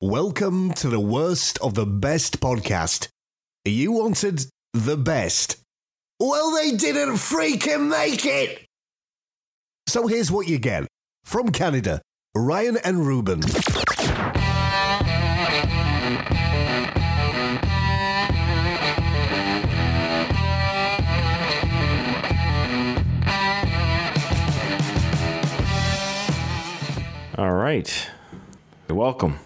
Welcome to the worst of the best podcast. You wanted the best. Well, they didn't freaking make it! So here's what you get. From Canada, Ryan and Ruban. All right. Welcome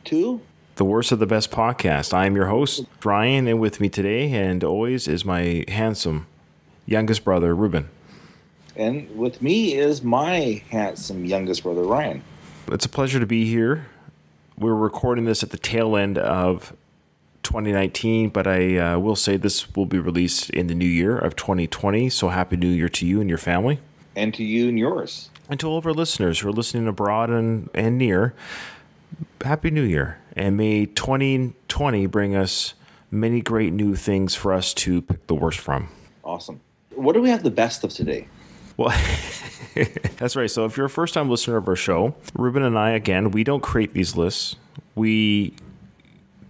to the worst of the best podcast. I am your host, Ryan, and with me today and always is my handsome youngest brother, Ruban. And with me is my handsome youngest brother, Ryan. It's a pleasure to be here. We're recording this at the tail end of 2019, but I will say this will be released in the new year of 2020. So happy New Year to you and your family. And to you and yours. And to all of our listeners who are listening abroad and near, Happy New Year. And may 2020 bring us many great new things for us to pick the worst from. Awesome. What do we have the best of today? Well, that's right. So if you're a first-time listener of our show, Ruben and I, again, we don't create these lists. We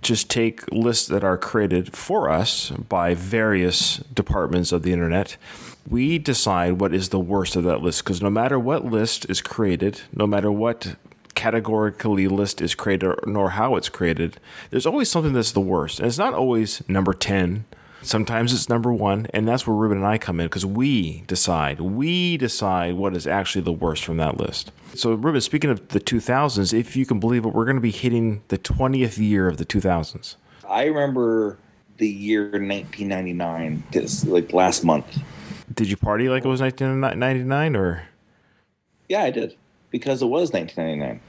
just take lists that are created for us by various departments of the internet. We decide what is the worst of that list, because no matter what list is created, no matter what categorically list is created, nor how it's created, there's always something that's the worst. And it's not always number 10. Sometimes it's number 1, and that's where Ruben and I come in, because we decide what is actually the worst from that list. So Ruben, speaking of the 2000s, if you can believe it, we're going to be hitting the 20th year of the 2000s. I remember the year 1999, like last month. Did you party like it was 1999, or? Yeah, I did, because it was 1999.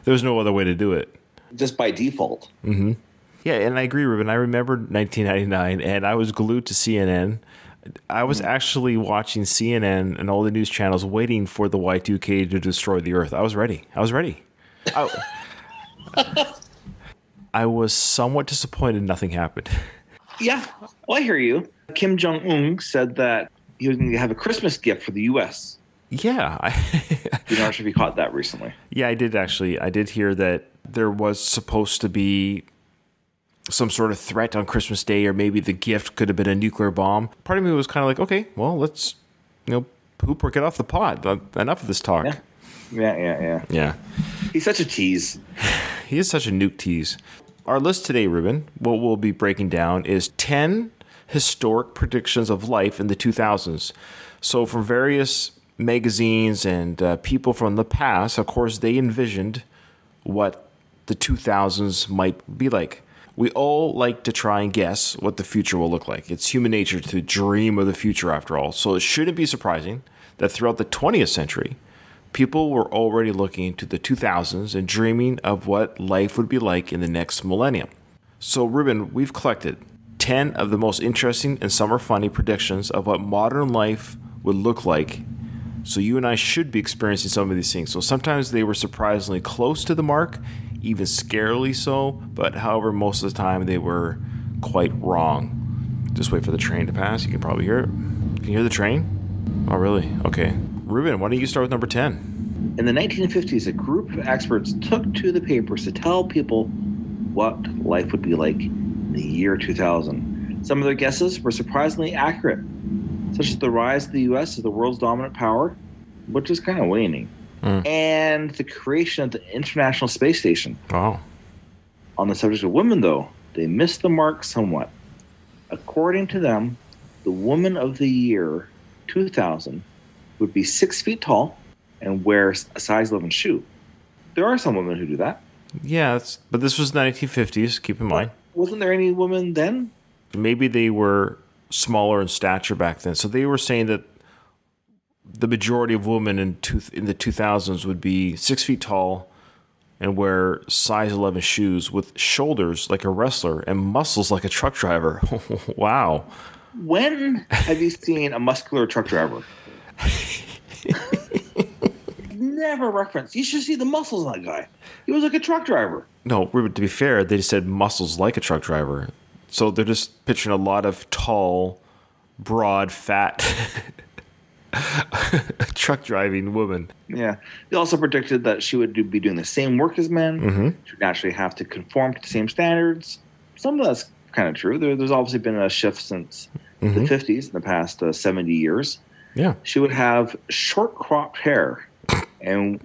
There was no other way to do it. Just by default. Mm-hmm. Yeah, and I agree, Ruben. I remember 1999, and I was glued to CNN. I was actually watching CNN and all the news channels waiting for the Y2K to destroy the Earth. I was ready. I was somewhat disappointed nothing happened. Yeah, well, I hear you. Kim Jong-un said that he was going to have a Christmas gift for the U.S. Yeah. You know, if you caught that recently. Yeah, I did actually. I did hear that there was supposed to be some sort of threat on Christmas Day, or maybe the gift could have been a nuclear bomb. Part of me was kind of like, okay, well, let's, poop or get off the pot. Enough of this talk. Yeah. He's such a tease. He is such a nuke tease. Our list today, Ruben, what we'll be breaking down is 10 historic predictions of life in the 2000s. So from various magazines and people from the past, of course, they envisioned what the 2000s might be like. We all like to try and guess what the future will look like. It's human nature to dream of the future, after all. So it shouldn't be surprising that throughout the 20th century, people were already looking into the 2000s and dreaming of what life would be like in the next millennium. So, Ruben, we've collected 10 of the most interesting and some are funny predictions of what modern life would look like. So you and I should be experiencing some of these things. So sometimes they were surprisingly close to the mark, even scarily so, but however, most of the time they were quite wrong. Just wait for the train to pass. You can probably hear it. Can you hear the train? Oh, really? Okay. Ruben, why don't you start with number 10? In the 1950s, a group of experts took to the papers to tell people what life would be like in the year 2000. Some of their guesses were surprisingly accurate, such as the rise of the U.S. as the world's dominant power, which is kind of waning, and the creation of the International Space Station. Wow. On the subject of women, though, they missed the mark somewhat. According to them, the woman of the year 2000 would be 6 feet tall and wear a size 11 shoe. There are some women who do that. Yeah, but this was 1950s, keep in mind. Wasn't there any women then? Maybe they were smaller in stature back then. So they were saying that the majority of women in the 2000s would be 6 feet tall and wear size 11 shoes with shoulders like a wrestler and muscles like a truck driver. Wow. When have you seen a muscular truck driver? Never referenced. You should see the muscles on that guy. He was like a truck driver. No, to be fair, they said muscles like a truck driver. So they're just picturing a lot of tall, broad, fat A truck driving woman. Yeah. They also predicted that she would be doing the same work as men. She would naturally have to conform to the same standards. Some of that's kind of true. There's obviously been a shift since the 50s, in the past 70 years. Yeah. She would have short cropped hair and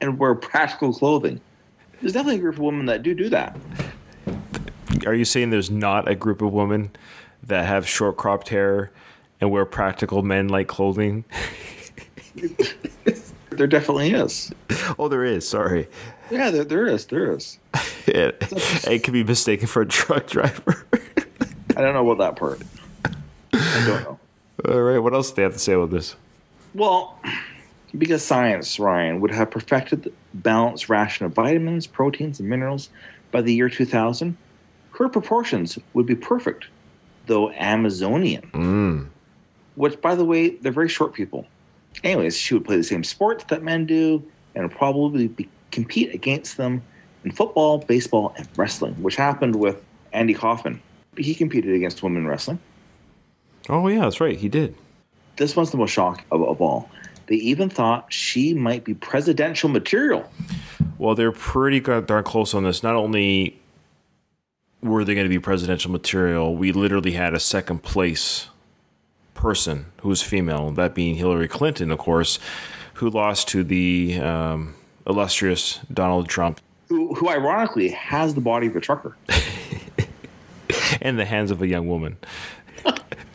wear practical clothing. There's definitely a group of women that do that. Are you saying there's not a group of women that have short cropped hair and wear practical men-like clothing? There definitely is. Oh, there is. Sorry. Yeah, there is. It can be mistaken for a truck driver. I don't know about that part. I don't know. All right. What else do they have to say about this? Well, because science, Ryan, would have perfected the balanced ration of vitamins, proteins, and minerals by the year 2000, her proportions would be perfect, though Amazonian. Which, by the way, they're very short people. Anyways, she would play the same sports that men do and would probably compete against them in football, baseball, and wrestling, which happened with Andy Kaufman. He competed against women in wrestling. Oh, yeah, that's right. He did. This one's the most shocking of all. They even thought she might be presidential material. Well, they're pretty darn close on this. Not only were they going to be presidential material, we literally had a second place person who was female, that being Hillary Clinton, of course, who lost to the illustrious Donald Trump. Who ironically has the body of a trucker. In the hands of a young woman.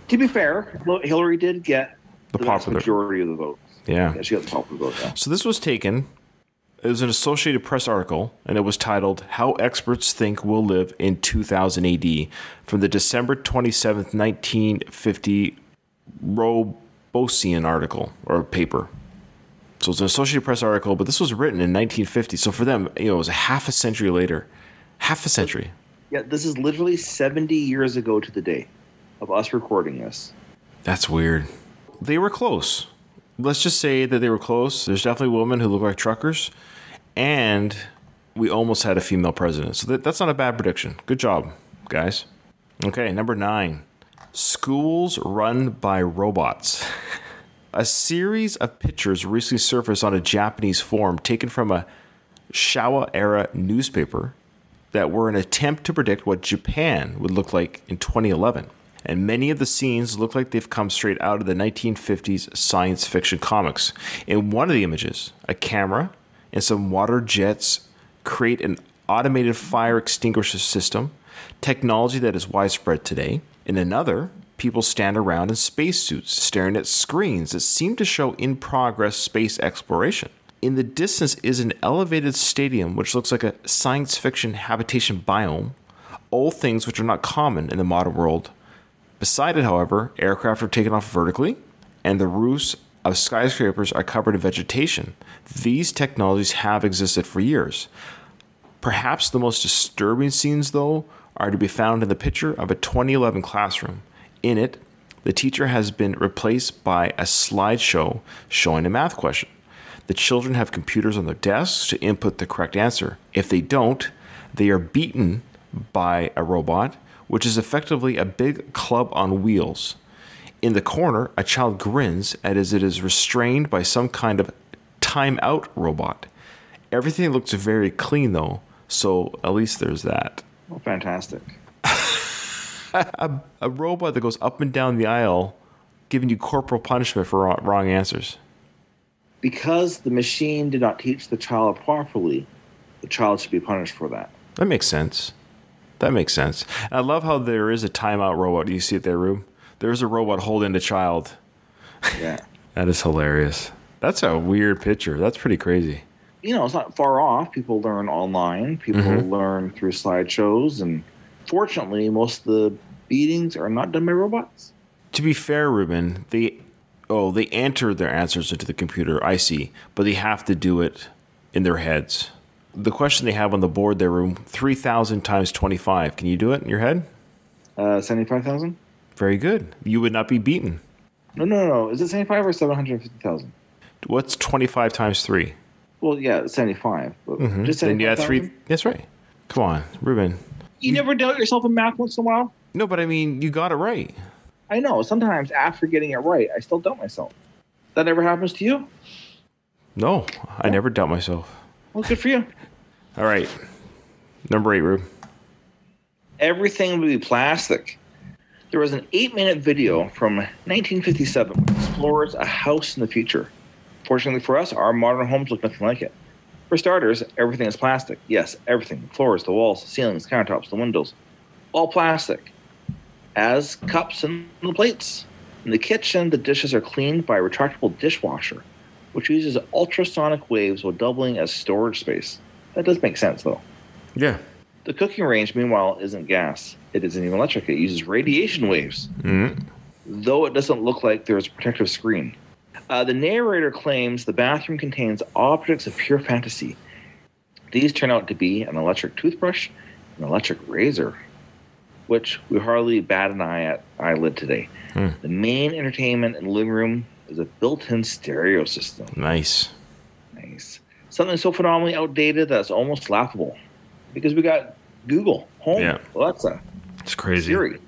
To be fair, Hillary did get the popular majority of the votes. Yeah. She got the popular vote, yeah. So this was taken, it was an Associated Press article, and it was titled, How Experts Think We'll Live in 2000 AD, from the December 27th, 1950 Robosian article, or paper. So it's an Associated Press article, but this was written in 1950. So for them, it was a half a century later. Half a century. Yeah, this is literally 70 years ago to the day of us recording this. That's weird. They were close. Let's just say that they were close. There's definitely women who look like truckers, and we almost had a female president. So that's not a bad prediction. Good job, guys. Okay, number 9. Schools run by robots. A series of pictures recently surfaced on a Japanese forum taken from a Showa-era newspaper that were an attempt to predict what Japan would look like in 2011. And many of the scenes look like they've come straight out of the 1950s science fiction comics. In one of the images, a camera and some water jets create an automated fire extinguisher system, technology that is widespread today. In another, people stand around in spacesuits staring at screens that seem to show in-progress space exploration. In the distance is an elevated stadium which looks like a science fiction habitation biome, all things which are not common in the modern world. Beside it, however, aircraft are taken off vertically, and the roofs of skyscrapers are covered in vegetation. These technologies have existed for years. Perhaps the most disturbing scenes, though, are to be found in the picture of a 2011 classroom. In it, the teacher has been replaced by a slideshow showing a math question. The children have computers on their desks to input the correct answer. If they don't, they are beaten by a robot, which is effectively a big club on wheels. In the corner, a child grins as it is restrained by some kind of Timeout robot. Everything looks very clean, though, so at least there's that. Oh, fantastic. A robot that goes up and down the aisle giving you corporal punishment for wrong answers. Because the machine did not teach the child properly, the child should be punished for that. That makes sense. And I love how there is a timeout robot. Do you see it there, Rube? There's a robot holding the child. Yeah. That is hilarious. That's a weird picture. That's pretty crazy. You know, it's not far off. People learn online. People learn through slideshows. And fortunately, most of the beatings are not done by robots. To be fair, Ruben, they enter their answers into the computer, I see. But they have to do it in their heads. The question they have on the board there, Room, 3,000 times 25. Can you do it in your head? 75,000? Very good. You would not be beaten. No. Is it 75 or 750,000? What's 25 times 3? Well, yeah, 75. But just 75,000? Then you add 3. That's right. Come on, Ruben. You never doubt yourself in math once in a while? No, but I mean, you got it right. I know. Sometimes after getting it right, I still doubt myself. That never happens to you? No, I never doubt myself. Well, good for you. All right. Number 8, Rube. Everything would be plastic. There was an 8-minute video from 1957 which explores a house in the future. Fortunately for us, our modern homes look nothing like it. For starters, everything is plastic. Yes, everything. The floors, the walls, the ceilings, countertops, the windows. All plastic. As cups and the plates. In the kitchen, the dishes are cleaned by a retractable dishwasher, which uses ultrasonic waves while doubling as storage space. That does make sense, though. Yeah. The cooking range, meanwhile, isn't gas. It isn't even electric. It uses radiation waves, though it doesn't look like there's a protective screen. The narrator claims the bathroom contains objects of pure fantasy. These turn out to be an electric toothbrush, an electric razor, which we hardly bat an eyelid today. The main entertainment in the living room is a built-in stereo system. Nice. Something so phenomenally outdated that it's almost laughable. Because we got Google, Home, Alexa. It's crazy. Siri.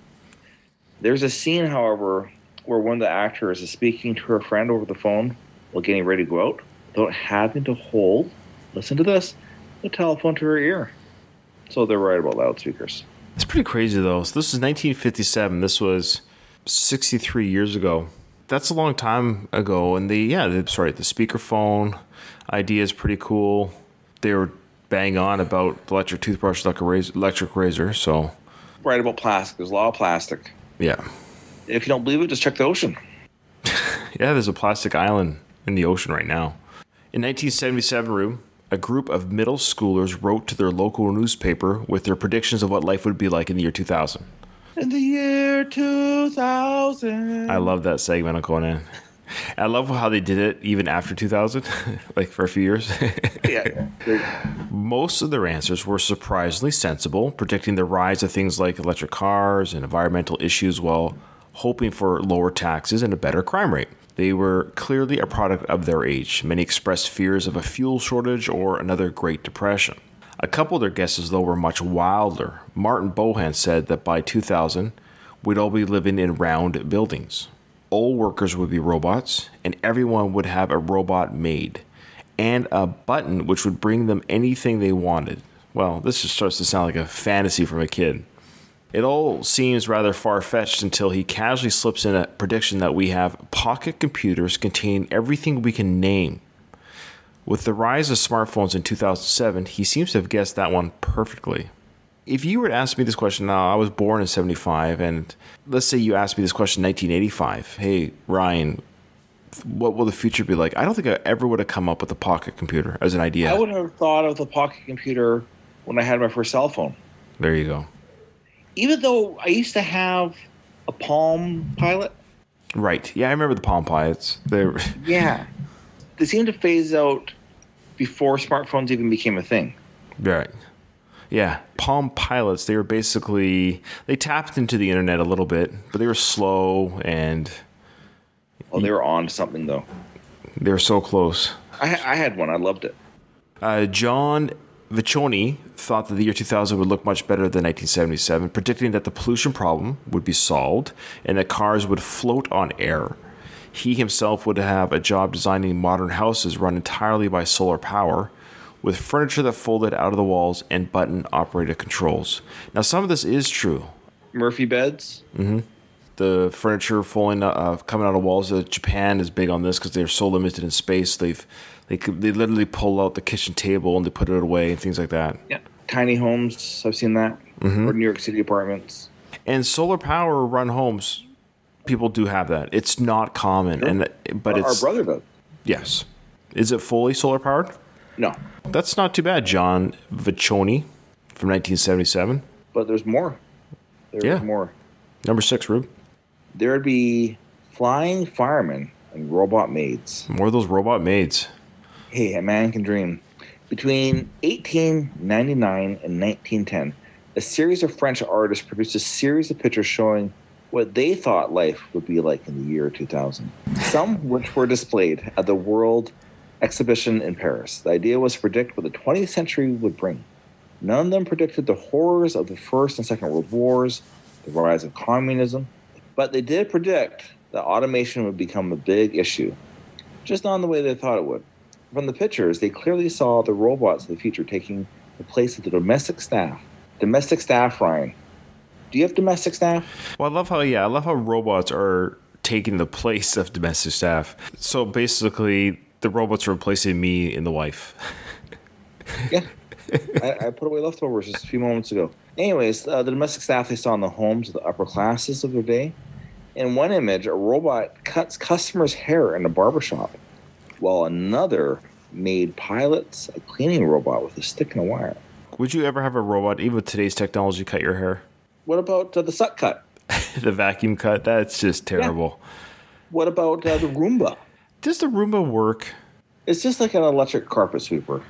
There's a scene, however, where one of the actors is speaking to her friend over the phone while getting ready to go out without having to hold, listen to this, the telephone to her ear. So they're right about loudspeakers. It's pretty crazy, though. So this is 1957. This was 63 years ago. That's a long time ago. And the speakerphone idea is pretty cool. They were bang on about the electric toothbrush, electric razor. So right about plastic. There's a lot of plastic. Yeah. If you don't believe it, just check the ocean. Yeah, there's a plastic island in the ocean right now. In 1977, Rube, a group of middle schoolers wrote to their local newspaper with their predictions of what life would be like in the year 2000. In the year 2000. I love that segment on Conan. I love how they did it even after 2000, like for a few years. Yeah. Most of their answers were surprisingly sensible, predicting the rise of things like electric cars and environmental issues while hoping for lower taxes and a better crime rate. They were clearly a product of their age. Many expressed fears of a fuel shortage or another Great Depression. A couple of their guesses, though, were much wilder. Martin Bohan said that by 2000, we'd all be living in round buildings. All workers would be robots, and everyone would have a robot maid, and a button which would bring them anything they wanted. Well, this just starts to sound like a fantasy from a kid. It all seems rather far-fetched until he casually slips in a prediction that we have pocket computers containing everything we can name. With the rise of smartphones in 2007, he seems to have guessed that one perfectly. If you were to ask me this question now, I was born in 75, and let's say you asked me this question in 1985. Hey, Ryan, what will the future be like? I don't think I ever would have come up with a pocket computer as an idea. I would have thought of the pocket computer when I had my first cell phone. There you go. Even though I used to have a Palm Pilot. Right. Yeah, I remember the Palm Pilots. Yeah. They seemed to phase out before smartphones even became a thing. Right. Yeah. Palm Pilots, they were basically, they tapped into the internet a little bit, but they were slow and... Well, they were on to something, though. They were so close. I had one. I loved it. John Vicioni thought that the year 2000 would look much better than 1977, predicting that the pollution problem would be solved and that cars would float on air. He himself would have a job designing modern houses run entirely by solar power, with furniture that folded out of the walls and button-operated controls. Now, some of this is true. Murphy beds? Mm-hmm. The furniture coming out of walls. Japan is big on this because they're so limited in space. They literally pull out the kitchen table and they put it away and things like that. Yeah, tiny homes. I've seen that. Mm-hmm. Or New York City apartments. And solar power run homes, people do have that. It's not common, sure. But our brother does. Yes. Is it fully solar powered? No. That's not too bad, John Vicioni from 1977. But there's more. There's more. Number 6, Rube. There would be flying firemen and robot maids. More of those robot maids. Hey, a man can dream. Between 1899 and 1910, a series of French artists produced a series of pictures showing what they thought life would be like in the year 2000. Some which were displayed at the World Exhibition in Paris. The idea was to predict what the 20th century would bring. None of them predicted the horrors of the First and Second World Wars, the rise of communism, but they did predict that automation would become a big issue. just not in the way they thought it would. From the pictures, they clearly saw the robots of the future taking the place of the domestic staff. Domestic staff, Ryan. Do you have domestic staff? Well, I love how robots are taking the place of domestic staff. So basically, the robots are replacing me and the wife. Yeah. I put away leftovers just a few moments ago. Anyways, the domestic staff they saw in the homes of the upper classes of their day. In one image, a robot cuts customers' hair in a barbershop, while another made pilots a cleaning robot with a stick and a wire. Would you ever have a robot, even with today's technology, cut your hair? What about the suck cut? The vacuum cut? That's just terrible. Yeah. What about the Roomba? Does the Roomba work? It's just like an electric carpet sweeper.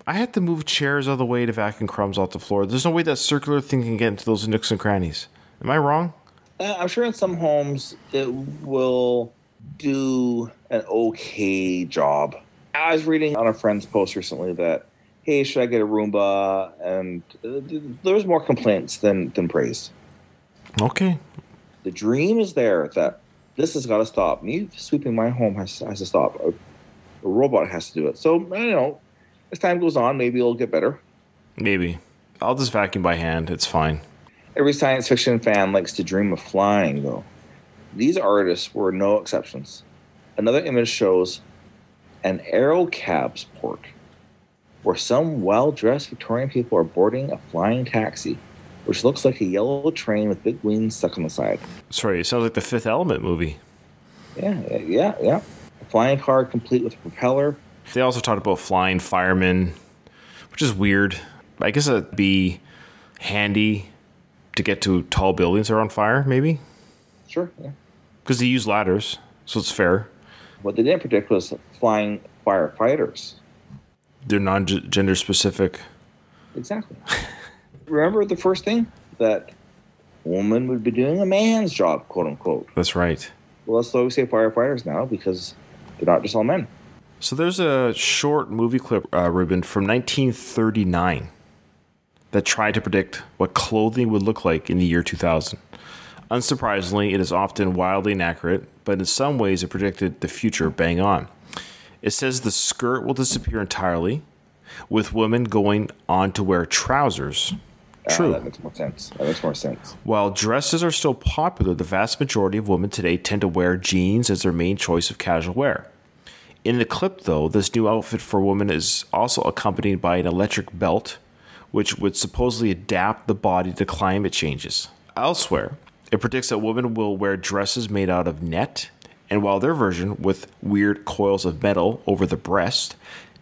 I had to move chairs out of the way to vacuum crumbs off the floor. There's no way that circular thing can get into those nooks and crannies. Am I wrong? I'm sure in some homes it will do an okay job. I was reading on a friend's post recently that, hey, should I get a Roomba? And there was more complaints than praise. Okay. The dream is there that this has got to stop. Me sweeping my home has to stop. A robot has to do it. So, I don't know. As time goes on, maybe it'll get better. Maybe. I'll just vacuum by hand. It's fine. Every science fiction fan likes to dream of flying, though. These artists were no exceptions. Another image shows an aerocabs port, where some well-dressed Victorian people are boarding a flying taxi, which looks like a yellow train with big wings stuck on the side. Sorry, it sounds like the Fifth Element movie. Yeah. A flying car complete with a propeller. They also talked about flying firemen, which is weird. I guess it'd be handy to get to tall buildings that are on fire, maybe? Sure, yeah. Because they use ladders, so it's fair. What they didn't predict was flying firefighters. They're non-gender specific. Exactly. Remember the first thing? That woman would be doing a man's job, quote unquote. That's right. Well, that's why we say firefighters now, because they're not just all men. So there's a short movie clip, Ruben, from 1939 that tried to predict what clothing would look like in the year 2000. Unsurprisingly, it is often wildly inaccurate, but in some ways it predicted the future bang on. It says the skirt will disappear entirely, with women going on to wear trousers. True. That makes more sense. While dresses are still popular, the vast majority of women today tend to wear jeans as their main choice of casual wear. In the clip, though, this new outfit for women is also accompanied by an electric belt, which would supposedly adapt the body to climate changes. Elsewhere, it predicts that women will wear dresses made out of net, and while their version, with weird coils of metal over the breast,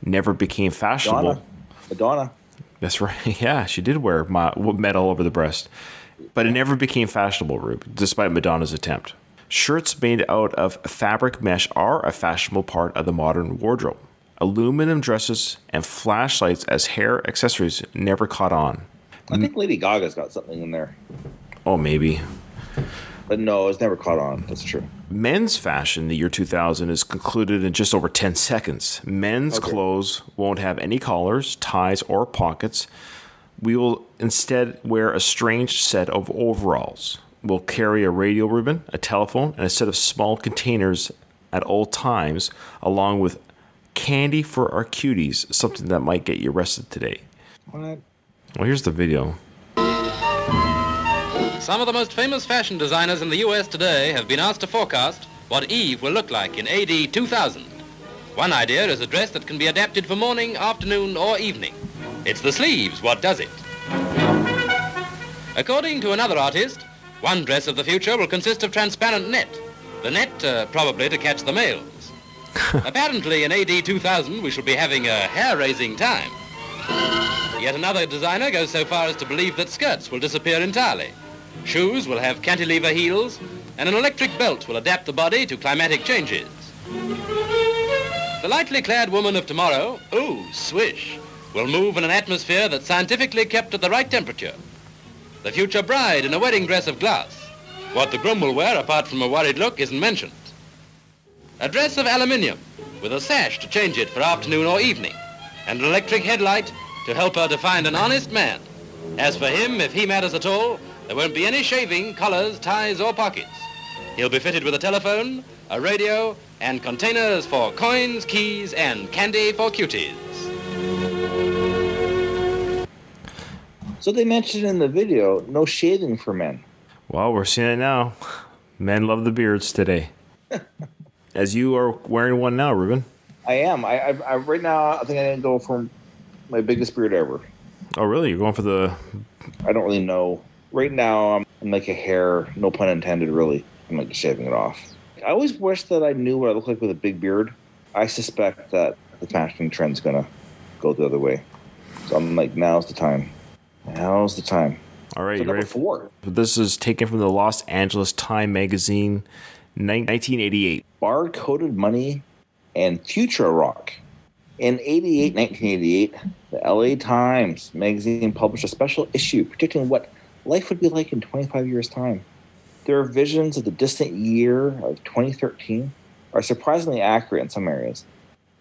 never became fashionable. Madonna. That's right. Yeah, she did wear metal over the breast. But it never became fashionable, Rube, despite Madonna's attempt. Shirts made out of fabric mesh are a fashionable part of the modern wardrobe. Aluminum dresses and flashlights as hair accessories never caught on. I think Lady Gaga's got something in there. Oh, maybe. But no, it's never caught on. That's true. Men's fashion in the year 2000 is concluded in just over 10 seconds. Men's clothes won't have any collars, ties, or pockets. We will instead wear a strange set of overalls. We'll carry a radio ribbon, a telephone, and a set of small containers at all times, along with candy for our cuties, something that might get you arrested today. What? Well, here's the video. Some of the most famous fashion designers in the U.S. today have been asked to forecast what Eve will look like in AD 2000. One idea is a dress that can be adapted for morning, afternoon, or evening. It's the sleeves what does it. According to another artist, one dress of the future will consist of transparent net. The net probably to catch the males. Apparently in AD 2000 we shall be having a hair-raising time. Yet another designer goes so far as to believe that skirts will disappear entirely. Shoes will have cantilever heels, and an electric belt will adapt the body to climatic changes. The lightly clad woman of tomorrow, ooh, swish, will move in an atmosphere that's scientifically kept at the right temperature. The future bride in a wedding dress of glass. What the groom will wear, apart from a worried look, isn't mentioned. A dress of aluminium, with a sash to change it for afternoon or evening, and an electric headlight to help her to find an honest man. As for him, if he matters at all, there won't be any shaving, collars, ties, or pockets. He'll be fitted with a telephone, a radio, and containers for coins, keys, and candy for cuties. So they mentioned in the video, no shaving for men. Well, we're seeing it now. Men love the beards today. As you are wearing one now, Ruben. I am. I right now, I think I didn't go for my biggest beard ever. Oh, really? You're going for the... I don't really know. Right now, I'm like a hair, no pun intended, really. I'm like shaving it off. I always wish that I knew what I look like with a big beard. I suspect that the fashion trend's going to go the other way. So I'm like, now's the time. Now's the time. All right, so you ready? 4. This is taken from the Los Angeles Time magazine, 1988. Bar-coded money and future rock. In 1988, the LA Times magazine published a special issue predicting what life would be like in 25 years' time. Their visions of the distant year of 2013 are surprisingly accurate in some areas.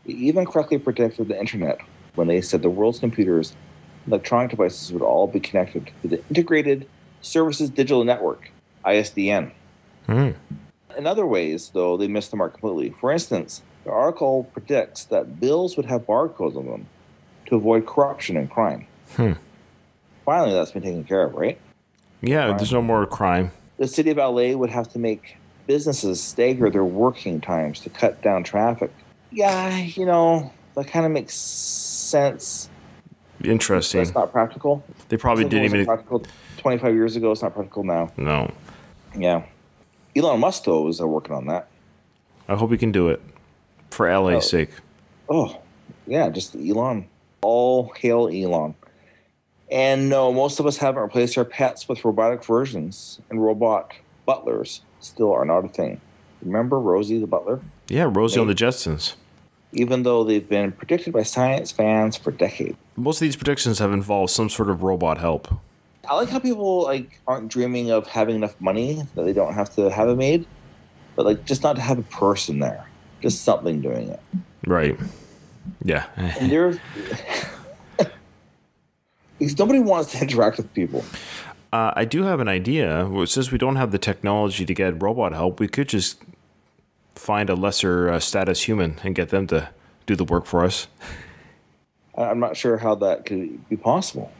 They even correctly predicted the internet when they said the world's computers and electronic devices would all be connected to the Integrated Services Digital Network, ISDN. In other ways, though, they missed the mark completely. For instance, the article predicts that bills would have barcodes on them to avoid corruption and crime. Finally, that's been taken care of, right? Yeah, crime. There's no more crime. The city of LA would have to make businesses stagger their working times to cut down traffic. Yeah, that kind of makes sense. Interesting. That's not practical. They probably didn't even... practical 25 years ago. It's not practical now. No. Yeah. Elon Musk, though, is working on that. I hope he can do it for LA's sake. Oh, yeah, just Elon. All hail Elon. And no, most of us haven't replaced our pets with robotic versions, and robot butlers still are not a thing. Remember Rosie the butler? Yeah, Rosie on the Jetsons. Even though they've been predicted by science fans for decades. Most of these predictions have involved some sort of robot help. I like how people aren't dreaming of having enough money that they don't have to have it made, but just not to have a person there, just something doing it. Right. Yeah. And there's because nobody wants to interact with people. I do have an idea. Since we don't have the technology to get robot help, we could just find a lesser status human and get them to do the work for us. I'm not sure how that could be possible.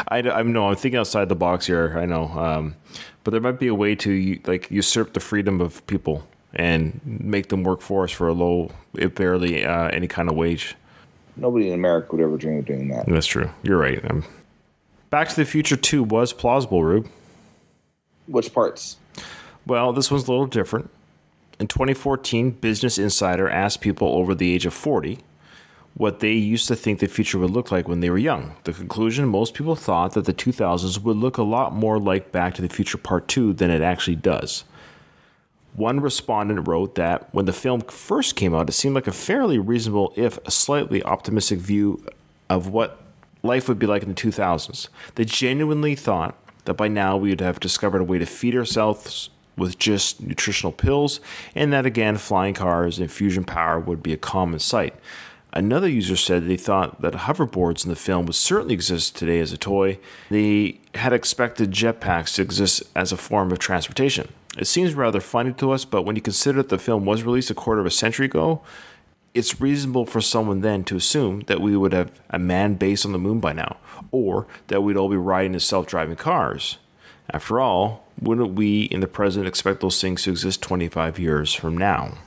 I'm thinking outside the box here. I know, but there might be a way to usurp the freedom of people and make them work for us for a low, if barely any kind of wage. Nobody in America would ever dream of doing that. That's true. You're right. Back to the Future 2 was plausible, Rube. Which parts? Well, this one's a little different. In 2014, Business Insider asked people over the age of 40 what they used to think the future would look like when they were young. The conclusion, most people thought that the 2000s would look a lot more like Back to the Future Part 2 than it actually does. One respondent wrote that when the film first came out, it seemed like a fairly reasonable, if slightly optimistic view of what life would be like in the 2000s. They genuinely thought that by now we would have discovered a way to feed ourselves with just nutritional pills, and that again, flying cars and fusion power would be a common sight. Another user said they thought that hoverboards in the film would certainly exist today as a toy. They had expected jetpacks to exist as a form of transportation. It seems rather funny to us, but when you consider that the film was released a quarter of a century ago, it's reasonable for someone then to assume that we would have a manned base on the moon by now, or that we'd all be riding in self-driving cars. After all, wouldn't we in the present expect those things to exist 25 years from now?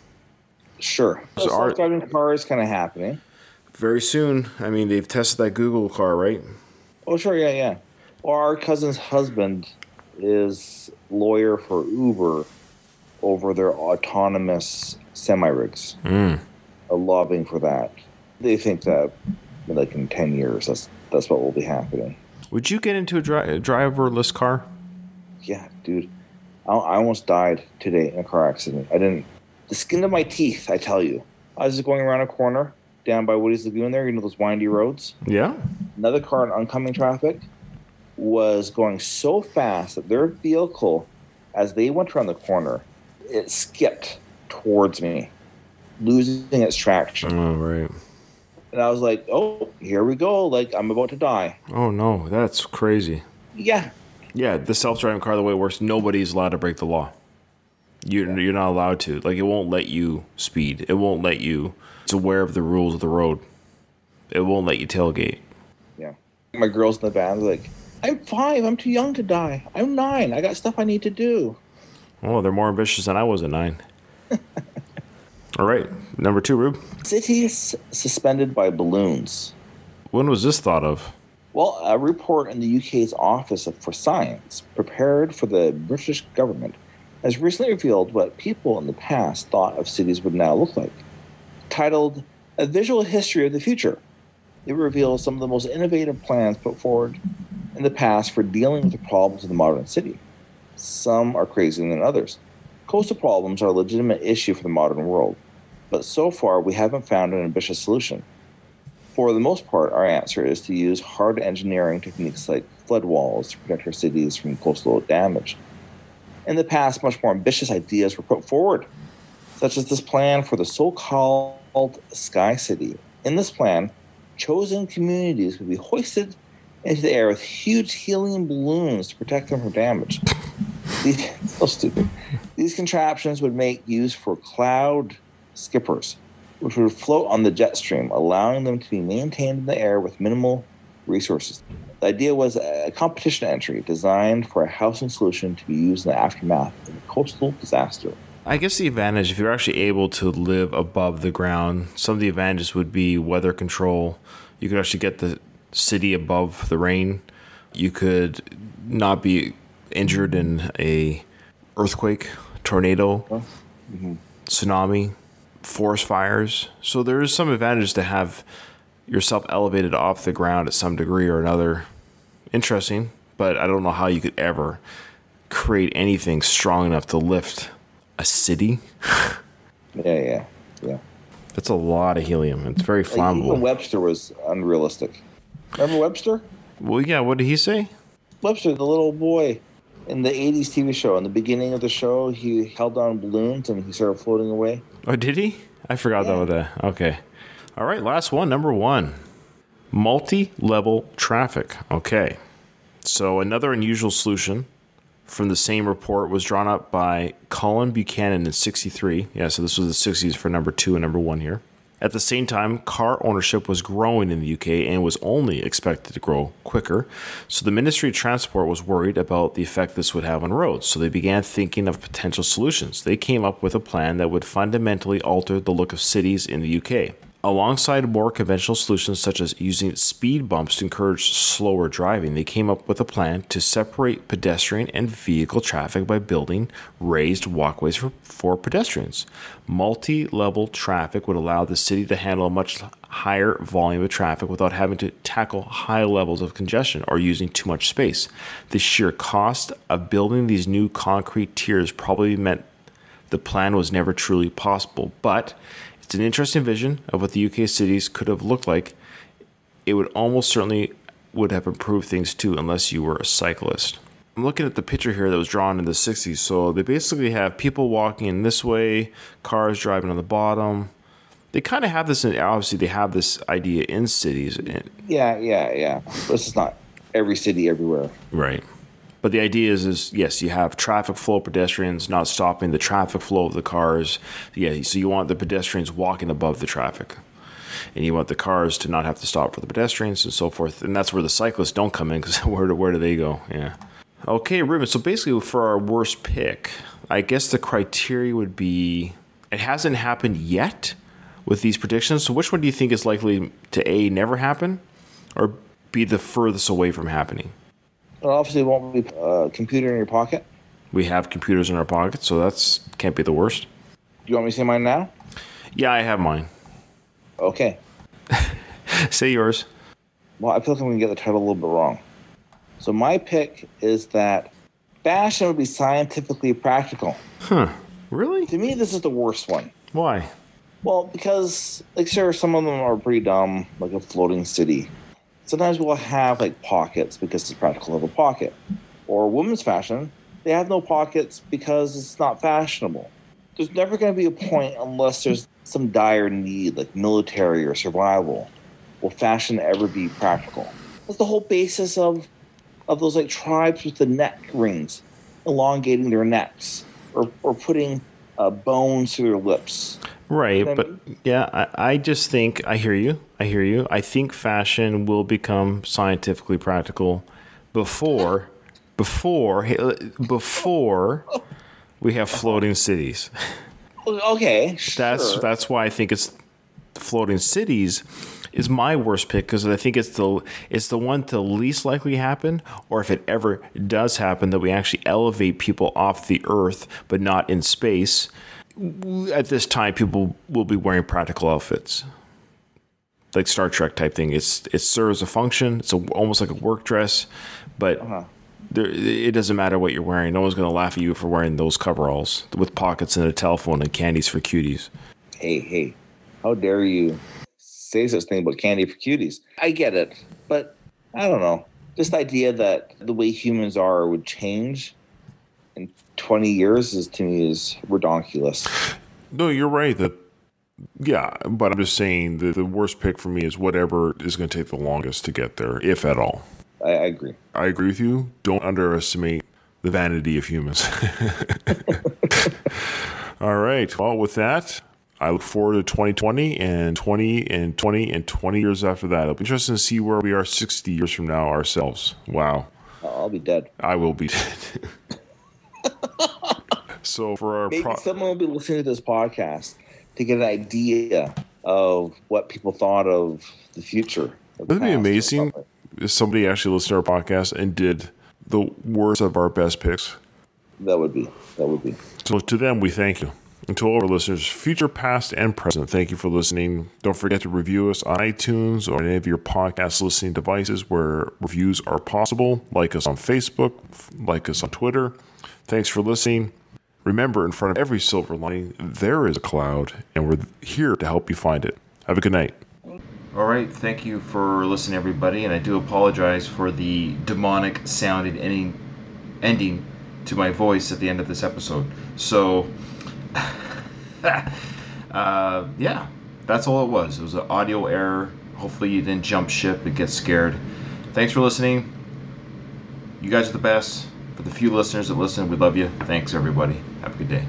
Sure. So self-driving car is kind of happening. Very soon. I mean, they've tested that Google car, right? Oh, sure, yeah. Well, our cousin's husband is lawyer for Uber over their autonomous semi-rigs. Lobbying for that. They think that in 10 years, that's what will be happening. Would you get into a driverless car? Yeah, dude. I almost died today in a car accident. The skin of my teeth, I tell you. I was just going around a corner down by Woody's Lagoon there, those windy roads. Yeah. Another car in oncoming traffic was going so fast that their vehicle, as they went around the corner, it skipped towards me, losing its traction. Oh, right. And I was like, oh, here we go. I'm about to die. Oh, no. That's crazy. Yeah. Yeah, the self-driving car, the way it works, nobody's allowed to break the law. You're not allowed to. Like, it won't let you speed. It won't let you. It's aware of the rules of the road. It won't let you tailgate. Yeah. My girls in the band are like, I'm 5. I'm too young to die. I'm 9. I got stuff I need to do. Oh, they're more ambitious than I was at 9. All right. Number 2, Rube. Cities suspended by balloons. When was this thought of? Well, a report in the UK's Office for Science, prepared for the British government, has recently revealed what people in the past thought of cities would now look like. Titled, A Visual History of the Future, it reveals some of the most innovative plans put forward in the past for dealing with the problems of the modern city. Some are crazier than others. Coastal problems are a legitimate issue for the modern world, but so far we haven't found an ambitious solution. For the most part, our answer is to use hard engineering techniques like flood walls to protect our cities from coastal damage. In the past, much more ambitious ideas were put forward, such as this plan for the so-called Sky City. In this plan, chosen communities would be hoisted into the air with huge helium balloons to protect them from damage. So stupid. These contraptions would make use for cloud skippers, which would float on the jet stream, allowing them to be maintained in the air with minimal resources. The idea was a competition entry designed for a housing solution to be used in the aftermath of a coastal disaster. I guess the advantage, if you're actually able to live above the ground, some of the advantages would be weather control. You could actually get the city above the rain. You could not be injured in a earthquake, tornado, tsunami, forest fires. So there is some advantage to have yourself elevated off the ground at some degree or another. Interesting, but I don't know how you could ever create anything strong enough to lift a city. Yeah. That's a lot of helium. It's very flammable. Even Webster was unrealistic. Remember Webster? Well, yeah, what did he say? Webster, the little boy in the 80s TV show. In the beginning of the show, he held on balloons and he started floating away. Oh, did he? I forgot about that. Okay. All right, last one, number 1. Multi-level traffic. Okay. So another unusual solution from the same report was drawn up by Colin Buchanan in 63. Yeah, so this was the 60s for number 2 and number 1 here. At the same time, car ownership was growing in the UK and was only expected to grow quicker. So the Ministry of Transport was worried about the effect this would have on roads. So they began thinking of potential solutions. They came up with a plan that would fundamentally alter the look of cities in the UK. Alongside more conventional solutions such as using speed bumps to encourage slower driving, they came up with a plan to separate pedestrian and vehicle traffic by building raised walkways for pedestrians. Multi-level traffic would allow the city to handle a much higher volume of traffic without having to tackle high levels of congestion or using too much space. The sheer cost of building these new concrete tiers probably meant the plan was never truly possible, but it's an interesting vision of what the UK cities could have looked like. It would almost certainly would have improved things too, unless you were a cyclist. I'm looking at the picture here that was drawn in the 60s. So they basically have people walking in this way, cars driving on the bottom. They kind of have this, and obviously they have this idea in cities. Yeah. This is not every city everywhere. Right. But the idea is yes, you have traffic flow pedestrians not stopping the traffic flow of the cars. Yeah, so you want the pedestrians walking above the traffic. And you want the cars to not have to stop for the pedestrians and so forth. And that's where the cyclists don't come in, because where do they go? Yeah. Okay, Ruben, so basically for our worst pick, I guess the criteria would be, it hasn't happened yet with these predictions. So which one do you think is likely to A, never happen, or be the furthest away from happening? It obviously won't be a computer in your pocket. We have computers in our pockets, so that's can't be the worst. Do you want me to say mine now? Yeah, I have mine. Okay. Say yours. Well, I feel like I'm going to get the title a little bit wrong. So my pick is that fashion would be scientifically practical. Huh. Really? To me, this is the worst one. Why? Well, because, sure, some of them are pretty dumb, like a floating city. Sometimes we'll have, pockets because it's practical to have a pocket. Or women's fashion, they have no pockets because it's not fashionable. There's never going to be a point unless there's some dire need, like military or survival. Will fashion ever be practical? That's the whole basis of those, tribes with the neck rings, elongating their necks. or putting bones through their lips. Right, You know what I but mean? yeah, I just think I hear you. I think fashion will become scientifically practical before we have floating cities. Okay, sure. That's why I think it's floating cities is my worst pick, because I think it's the one to least likely happen, or if it ever does happen, that we actually elevate people off the Earth but not in space. At this time, people will be wearing practical outfits, like Star Trek type thing. It serves a function. It's almost like a work dress, but it doesn't matter what you're wearing. No one's going to laugh at you for wearing those coveralls with pockets and a telephone and candies for cuties. Hey, how dare you say such thing about candy for cuties? I get it, but I don't know. Just the idea that the way humans are would change in 20 years to me is redonkulous. No, you're right. Yeah, but I'm just saying that the worst pick for me is whatever is going to take the longest to get there, if at all. I agree. I agree with you. Don't underestimate the vanity of humans. All right. Well, with that, I look forward to 2020 and 20 and 20 and 20 years after that. It'll be interesting to see where we are 60 years from now ourselves. Wow. I'll be dead. I will be dead. So for our maybe someone will be listening to this podcast to get an idea of what people thought of the future. Wouldn't it be amazing if somebody actually listened to our podcast and did the worst of our best picks? That would be. So to them, we thank you. And to all our listeners, future, past, and present, thank you for listening. Don't forget to review us on iTunes or any of your podcast listening devices where reviews are possible. Like us on Facebook, like us on Twitter. Thanks for listening. Remember, in front of every silver lining, there is a cloud, and we're here to help you find it. Have a good night. All right, thank you for listening, everybody, and I do apologize for the demonic sounding ending to my voice at the end of this episode. So, yeah, that's all it was. It was an audio error. Hopefully you didn't jump ship and get scared. Thanks for listening. You guys are the best. For the few listeners that listen, we love you. Thanks, everybody. Have a good day.